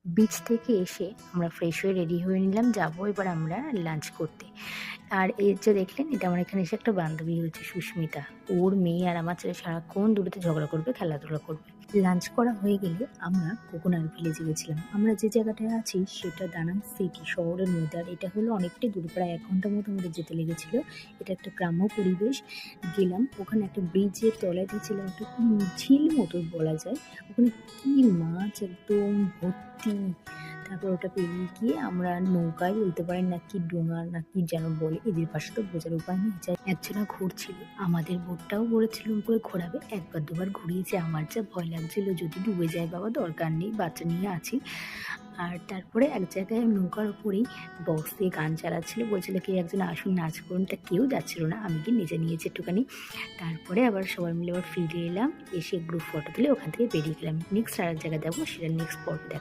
Beach থেকে এসে আমরা ফ্রেশ হয়ে রেডি হয়ে নিলাম। যাবো এবার আমরা লাঞ্চ করতে। আর এই যে দেখলেন এটা আমার এখানে এসে একটা বান্ধবী হয়েছে সুস্মিতা। ওর মেয়ে আর আমার ছেলে সারাক্ষণ দূরেতে ঝগড়া করবে, খেলাধুলা করবে। লাঞ্চ করা হয়ে গেলে আমরা কোকোনাট ভিলেজে গেছিলাম। আমরা যে জায়গাটায় আছি সেটা দানাং সিটি শহরের মধ্যে। আর এটা হলো অনেকটাই দূরে, প্রায় ১ ঘন্টার মতো আমাদের যেতে লেগেছিল। এটা একটা গ্রাম্য পরিবেশ। গেলাম ওখানে একটা ব্রিজের তলায় ছিলাম একটা ঝিল মতো বলা যায়। ওখানে কি মাছ একদম ভর্তি। তারপর ওটা পেরিয়ে গিয়ে আমরা নৌকায় বলতে পারেন না কি ডোঙা না কি যেন বলে, এদের ভাষা তো বোঝার উপায় নেই। যাই একজনা ঘুরছিল, আমাদের বোটটাও বলেছিল করে ঘোরাবে, ১ বার ২ বার ঘুরিয়েছে। আমার যা ভয় লাগছিল যদি ডুবে যায় বাবা, দরকার নেই, বাচ্চা নিয়ে আছি। আর তারপরে এক জায়গায় নৌকার উপরেই বক্স দিয়ে গান চালাচ্ছিল, বলছিল কেউ একজন আসুন নাচ করুন, তা কেউ যাচ্ছিল না, আমি কি নিজে নিয়েছি একটুখানি। তারপরে আবার সবাই মিলে আবার ফিরে এলাম, এসে গ্রুপ ফটো তুলে ওখান থেকে বেরিয়ে গেলাম। নেক্সট আর এক জায়গায় যাবো, সেটা নেক্সট পর্বে দেখা